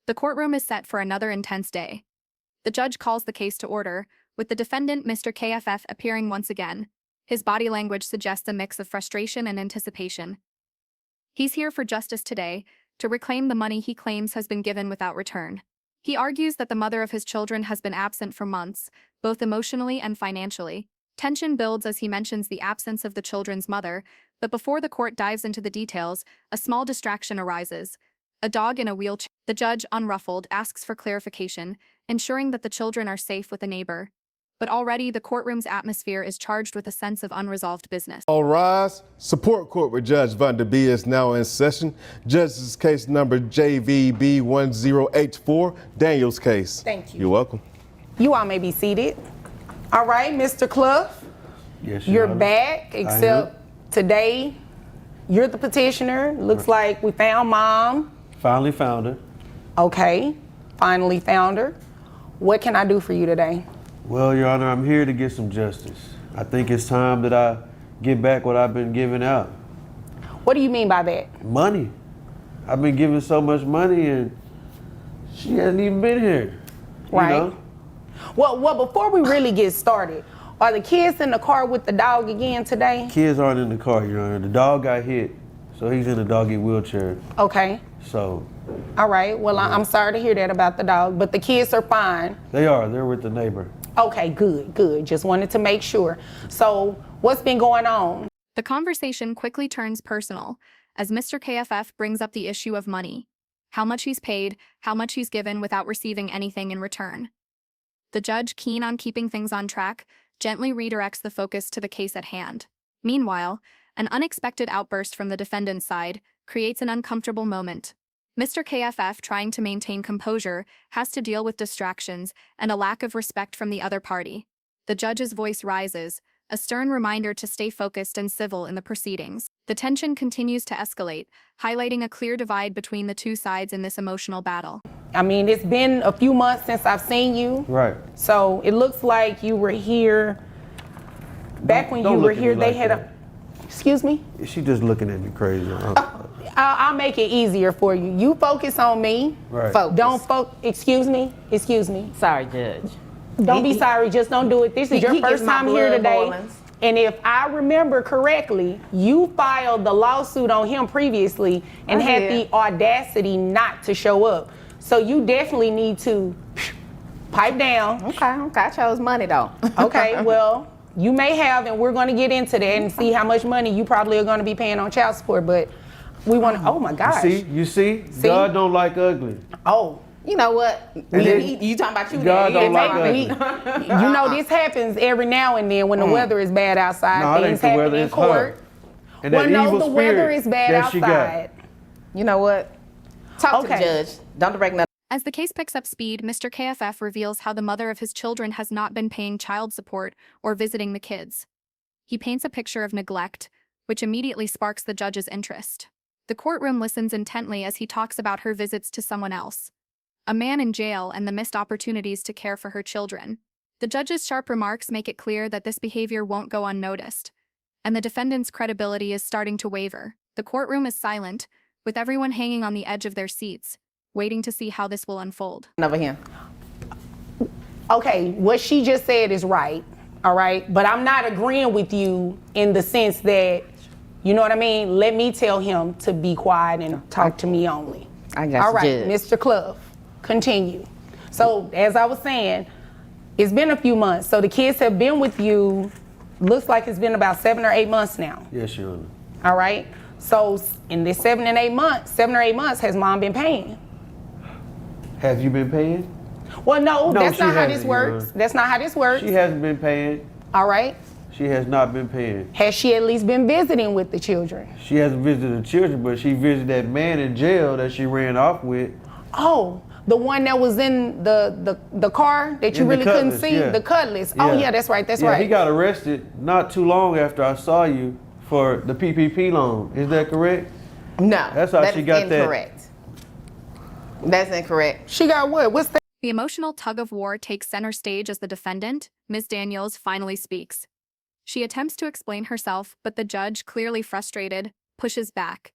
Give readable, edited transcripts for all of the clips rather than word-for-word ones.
The courtroom is set for another intense day. The judge calls the case to order, with the defendant, Mr. KFF, appearing once again. His body language suggests a mix of frustration and anticipation. He's here for justice today, to reclaim the money he claims has been given without return. He argues that the mother of his children has been absent for months, both emotionally and financially. Tension builds as he mentions the absence of the children's mother, but before the court dives into the details, a small distraction arises. A dog in a wheelchair. The judge, unruffled, asks for clarification, ensuring that the children are safe with a neighbor. But already the courtroom's atmosphere is charged with a sense of unresolved business. All rise. Support Court with Judge Van der Bee is now in session. Judge's case number JVB 1084, Daniel's case. Thank you. You're welcome. You all may be seated. All right, Mr. Clough, Yes, you're Your Honor. back, except today you're the petitioner. Looks like we found mom. Finally found her. Okay, finally found her. What can I do for you today? Well, Your Honor, I'm here to get some justice. I think it's time that I get back what I've been giving out. What do you mean by that? Money. I've been giving so much money and she hasn't even been here. Right. You know? Well, before we really get started, are the kids in the car with the dog again today? Kids aren't in the car, Your Honor. The dog got hit, so he's in a doggy wheelchair. Okay. So. All right. Well, I'm sorry to hear that about the dog, but the kids are fine. They are. They're with the neighbor. Okay, good. Just wanted to make sure. So, what's been going on? The conversation quickly turns personal, as Mr. KFF brings up the issue of money. How much he's paid, how much he's given without receiving anything in return. The judge, keen on keeping things on track, gently redirects the focus to the case at hand. Meanwhile, an unexpected outburst from the defendant's side creates an uncomfortable moment. Mr. KFF, trying to maintain composure, has to deal with distractions and a lack of respect from the other party. The judge's voice rises, a stern reminder to stay focused and civil in the proceedings. The tension continues to escalate, highlighting a clear divide between the two sides in this emotional battle. I mean, it's been a few months since I've seen you. Right. So it looks like you were here, back when you were here, they had a, excuse me? She just looking at me crazy. I'll make it easier for you. You focus on me. Right. Don't excuse me. Sorry, Judge. Don't be sorry, just don't do it. This is your he first gets my time here blood today. boilings. And if I remember correctly, you filed the lawsuit on him previously and had the audacity not to show up. So you definitely need to pipe down. Okay, I chose money though. Okay, well, you may have, and we're going to get into that and see how much money you probably are going to be paying on child support, but we want to, oh my gosh. You see? God don't like ugly. Oh. You know what? You talking about you? God don't like We- ugly. you know, this happens every now and then when the weather is bad outside. No, it ain't Things the happen weather, in it's court. her. And Well, that no, evil the weather spirit is bad that she got. outside. You know what? Talk to the Okay. judge. Don't direct nothing. As the case picks up speed, Mr. KFF reveals how the mother of his children has not been paying child support or visiting the kids. He paints a picture of neglect, which immediately sparks the judge's interest. The courtroom listens intently as he talks about her visits to someone else, a man in jail, and the missed opportunities to care for her children. The judge's sharp remarks make it clear that this behavior won't go unnoticed, and the defendant's credibility is starting to waver. The courtroom is silent, with everyone hanging on the edge of their seats, waiting to see how this will unfold. Over here. Okay, what she just said is right, all right? But I'm not agreeing with you in the sense that, you know what I mean? Let me tell him to be quiet and talk to me only. I got All you, right, Judge. Mr. Clough, continue. So, as I was saying, it's been a few months. So the kids have been with you, looks like it's been about 7 or 8 months now. Yes, Your Honor. All right? So in this 7 or 8 months, has mom been paying? Have you been paying? Well, no, that's she not how this hasn't, works. Your Honor. That's not how this works. She hasn't been paying. All right? She has not been paying. Has she at least been visiting with the children? She hasn't visited the children, but she visited that man in jail that she ran off with. Oh, the one that was in the car that you In the really couldn't Cutlass, see? yeah. The Cutlass. Oh, yeah, that's right, that's right. He got arrested not too long after I saw you for the PPP loan. Is that correct? No, That's how she is got that. incorrect. That's incorrect. She got what? What's that? The emotional tug-of-war takes center stage as the defendant, Ms. Daniels, finally speaks. She attempts to explain herself, but the judge, clearly frustrated, pushes back.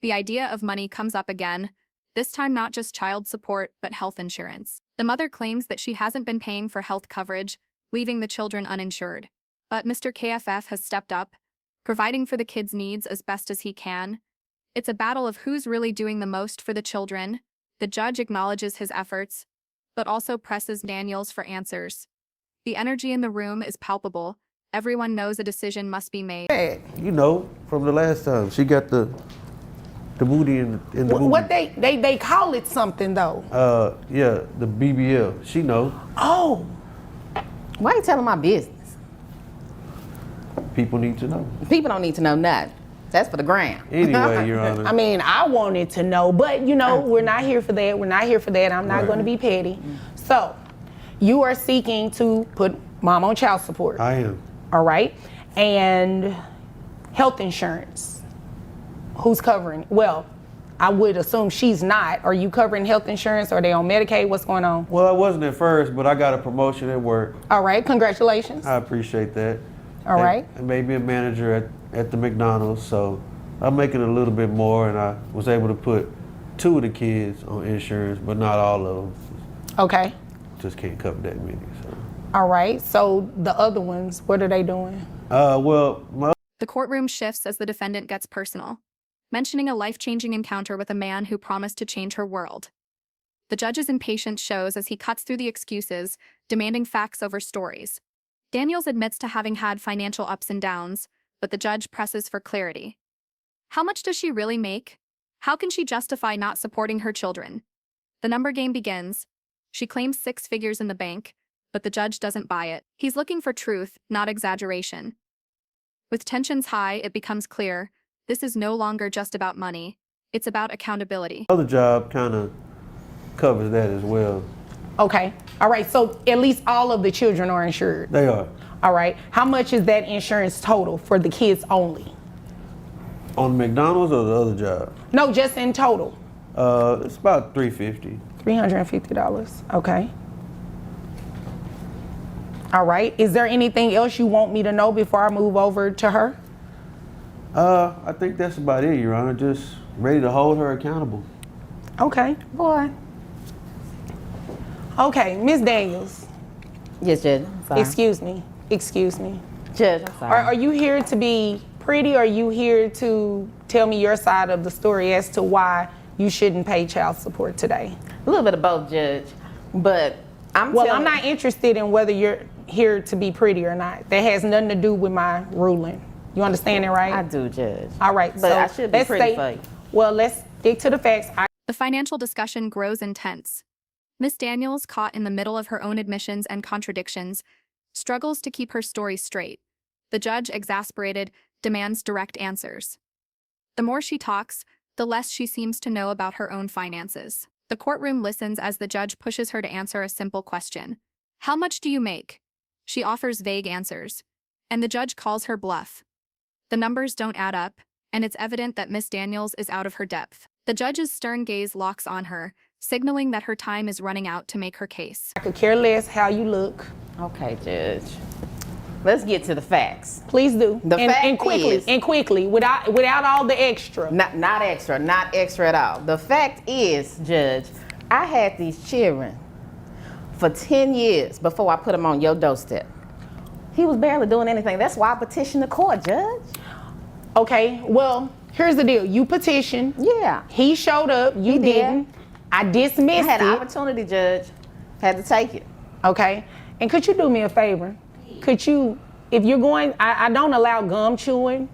The idea of money comes up again, This time not just child support, but health insurance. The mother claims that she hasn't been paying for health coverage, leaving the children uninsured. But Mr. KFF has stepped up, providing for the kids' needs as best as he can. It's a battle of who's really doing the most for the children. The judge acknowledges his efforts, but also presses Daniels for answers. The energy in the room is palpable. Everyone knows a decision must be made. You know, from the last time, she got the booty in the booty. What they call it something though. Yeah, the BBL. She know. Oh, Why are you telling my business? People need to know. People don't need to know nothing. That's for the gram. Anyway, Your Honor. I mean, I wanted to know, but you know, we're not here for that. We're not here for that. I'm not Right. going to be petty. So, you are seeking to put mom on child support. I am. All right, and health insurance. Who's covering? Well, I would assume she's not. Are you covering health insurance? Are they on Medicaid? What's going on? Well, I wasn't at first, but I got a promotion at work. All right, congratulations. I appreciate that. All right. And maybe a manager at the McDonald's, so I'm making a little bit more, and I was able to put 2 of the kids on insurance, but not all of them. Okay. Just can't cover that many. So. All right. So the other ones, what are they doing? Well, The courtroom shifts as the defendant gets personal, mentioning a life-changing encounter with a man who promised to change her world. The judge's impatience shows as he cuts through the excuses, demanding facts over stories. Daniels admits to having had financial ups and downs, but the judge presses for clarity. How much does she really make? How can she justify not supporting her children? The number game begins. She claims 6 figures in the bank, but the judge doesn't buy it. He's looking for truth, not exaggeration. With tensions high, it becomes clear this is no longer just about money. It's about accountability. other job kind of covers that as well. Okay. All right. So at least all of the children are insured. They are. All right. How much is that insurance total for the kids only? On McDonald's or the other job? No, just in total. It's about $350. $350. Okay. All right. Is there anything else you want me to know before I move over to her? I think that's about it, Your Honor. Just ready to hold her accountable. Okay. Boy. Okay, Miss Daniels. Yes, Judge. I'm sorry. Excuse me. Excuse me. Judge, I'm sorry. Are you here to be pretty, or are you here to tell me your side of the story as to why you shouldn't pay child support today? A little bit of both, Judge. But I'm not interested in whether you're here to be pretty or not. That has nothing to do with my ruling. You understand it, right? I do, Judge. All right. But so I should be let's pretty for you. Well, let's stick to the facts. The financial discussion grows intense. Miss Daniels, caught in the middle of her own admissions and contradictions, struggles to keep her story straight. The judge, exasperated, demands direct answers. The more she talks, the less she seems to know about her own finances. The courtroom listens as the judge pushes her to answer a simple question. How much do you make? She offers vague answers, and the judge calls her bluff. The numbers don't add up, and it's evident that Miss Daniels is out of her depth. The judge's stern gaze locks on her, signaling that her time is running out to make her case. I could care less how you look. Okay, Judge. Let's get to the facts. Please do. The fact and quickly, without all the extra. Not extra at all. The fact is, Judge, I had these children for 10 years before I put them on your doorstep. He was barely doing anything. That's why I petitioned the court, Judge. Okay, well, here's the deal. You petitioned. Yeah. He showed up. You He did. didn't. I I dismissed had an it. opportunity, Judge. Had to take it. Okay. And could you do me a favor? Could you, if you're going, I don't allow gum chewing,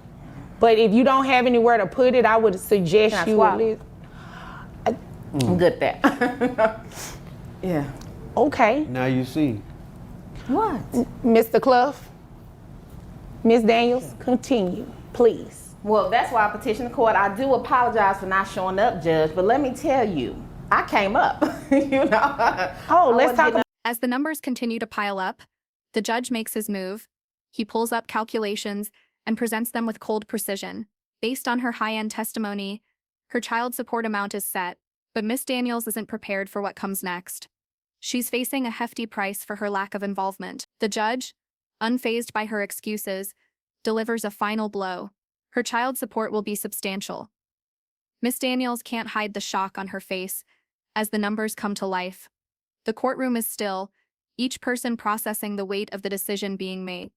but if you don't have anywhere to put it, I would suggest Can I you swallow? at least. I'm good at that. Yeah. Okay. Now you see. What? Mr. Clough, Miss Daniels, continue, please. Well, that's why I petitioned the court. I do apologize for not showing up, Judge, but let me tell you, I came up. You know. Oh, let's talk about. As the numbers continue to pile up, the judge makes his move. He pulls up calculations and presents them with cold precision. Based on her high-end testimony, her child support amount is set, but Miss Daniels isn't prepared for what comes next. She's facing a hefty price for her lack of involvement. The judge, unfazed by her excuses, delivers a final blow. Her child support will be substantial. Miss Daniels can't hide the shock on her face as the numbers come to life. The courtroom is still, each person processing the weight of the decision being made.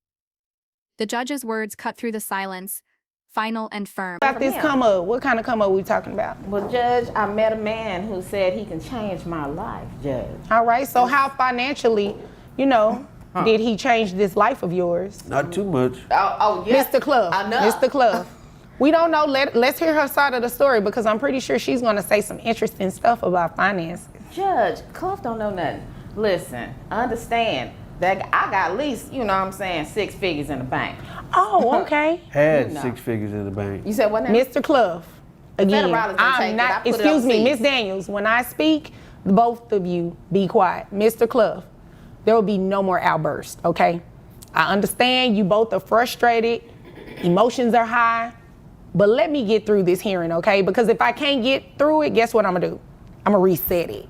The judge's words cut through the silence, final and firm. About this come up, what kind of come up we talking about? Well, Judge, I met a man who said he can change my life, Judge. All right, so how financially, did he change this life of yours? Not too much. Oh yeah. Mr. Clough, I know. Mr. Clough. We don't know, let's hear her side of the story because I'm pretty sure she's gonna say some interesting stuff about finances. Judge, Clough don't know nothing. Listen, understand that I got at least, 6 figures in the bank. Oh, okay. Had You know. 6 figures in the bank. You said what now? Mr. Clough, again, Federale don't take I'm it. not, I put it excuse me, overseas. Miss Daniels, when I speak, both of you be quiet. Mr. Clough, there will be no more outbursts, okay? I understand you both are frustrated, emotions are high, but let me get through this hearing, okay? Because if I can't get through it, guess what I'm gonna do? I'm gonna reset it.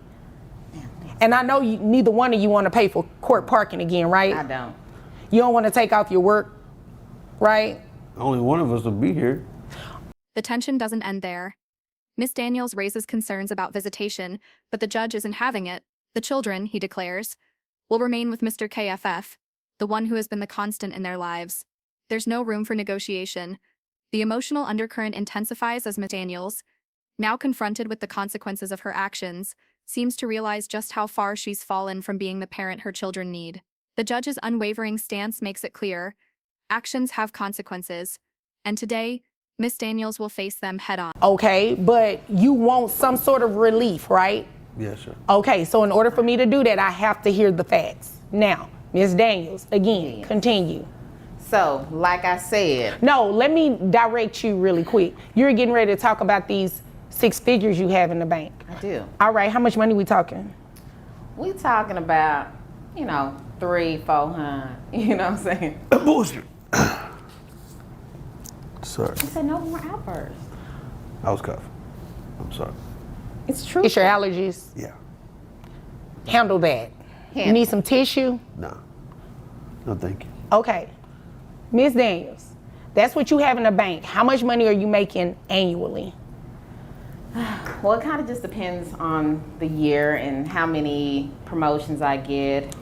And I know neither one of you wanna pay for court parking again, right? I don't. You don't wanna take off your work, right? Only one of us will be here. The tension doesn't end there. Miss Daniels raises concerns about visitation, but the judge isn't having it. The children, he declares, will remain with Mr. KFF, the one who has been the constant in their lives. There's no room for negotiation. The emotional undercurrent intensifies as Miss Daniels, now confronted with the consequences of her actions, seems to realize just how far she's fallen from being the parent her children need. The judge's unwavering stance makes it clear, actions have consequences, and today, Miss Daniels will face them head-on. Okay, but you want some sort of relief, right? Yes, sir. Okay, so in order for me to do that, I have to hear the facts. Now, Miss Daniels, again, Yes. continue. So, like I said, No, let me direct you really quick. You're getting ready to talk about these 6 figures you have in the bank. I do. All right, how much money we talking? We talking about, 300-400. You know what I'm saying? Bullshit. Sorry. I said no more outbursts. I was coughing. I'm sorry. It's true. It's your allergies. Yeah. Handle that. You Handle. need some tissue? No. No, thank you. Okay. Miss Daniels, that's what you have in the bank. How much money are you making annually? Well, it kind of just depends on the year and how many promotions I get,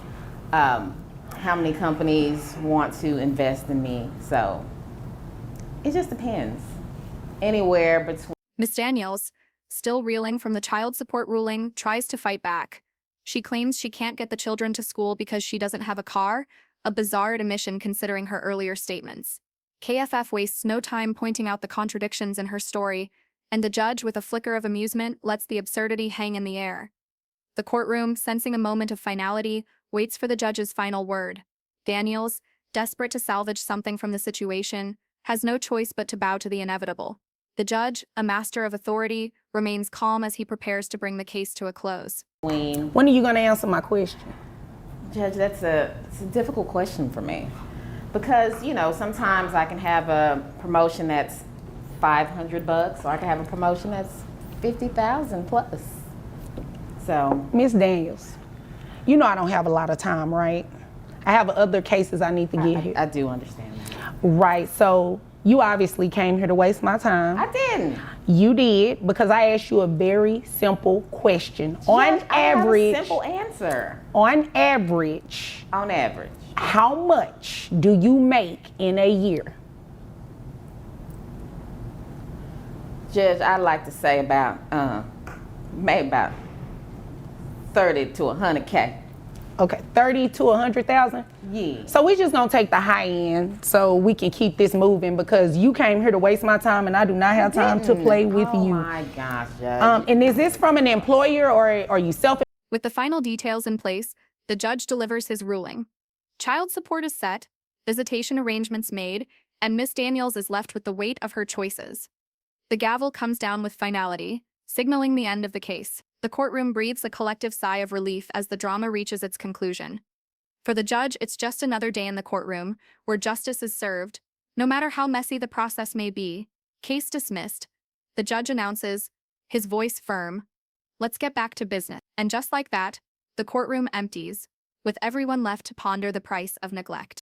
how many companies want to invest in me. So it just depends. Anywhere between. Miss Daniels, still reeling from the child support ruling, tries to fight back. She claims she can't get the children to school because she doesn't have a car, a bizarre admission considering her earlier statements. KFF wastes no time pointing out the contradictions in her story, and the judge, with a flicker of amusement, lets the absurdity hang in the air. The courtroom, sensing a moment of finality, waits for the judge's final word. Daniels, desperate to salvage something from the situation, has no choice but to bow to the inevitable. The judge, a master of authority, remains calm as he prepares to bring the case to a close. When are you going to answer my question? Judge, it's a difficult question for me. Because, sometimes I can have a promotion that's $500, or I can have a promotion that's $50,000 plus. So, Miss Daniels, you know I don't have a lot of time, right? I have other cases I need to get here. I do understand that. Right, so you obviously came here to waste my time. I didn't. You did, because I asked you a very simple question. On Judge, I have a average, simple answer. on average, how much do you make in a year? Judge, I'd like to say about, maybe about 30 to 100K. Okay, 30 to 100,000? Yeah. So we just gonna take the high end so we can keep this moving because you came here to waste my time and I do not have time to play with Oh you. my gosh, Judge. And is this from an employer or are you self? With the final details in place, the judge delivers his ruling. Child support is set, visitation arrangements made, and Miss Daniels is left with the weight of her choices. The gavel comes down with finality, signaling the end of the case. The courtroom breathes a collective sigh of relief as the drama reaches its conclusion. For the judge, it's just another day in the courtroom, where justice is served. No matter how messy the process may be, case dismissed, the judge announces, his voice firm, "Let's get back to business." And just like that, the courtroom empties, with everyone left to ponder the price of neglect.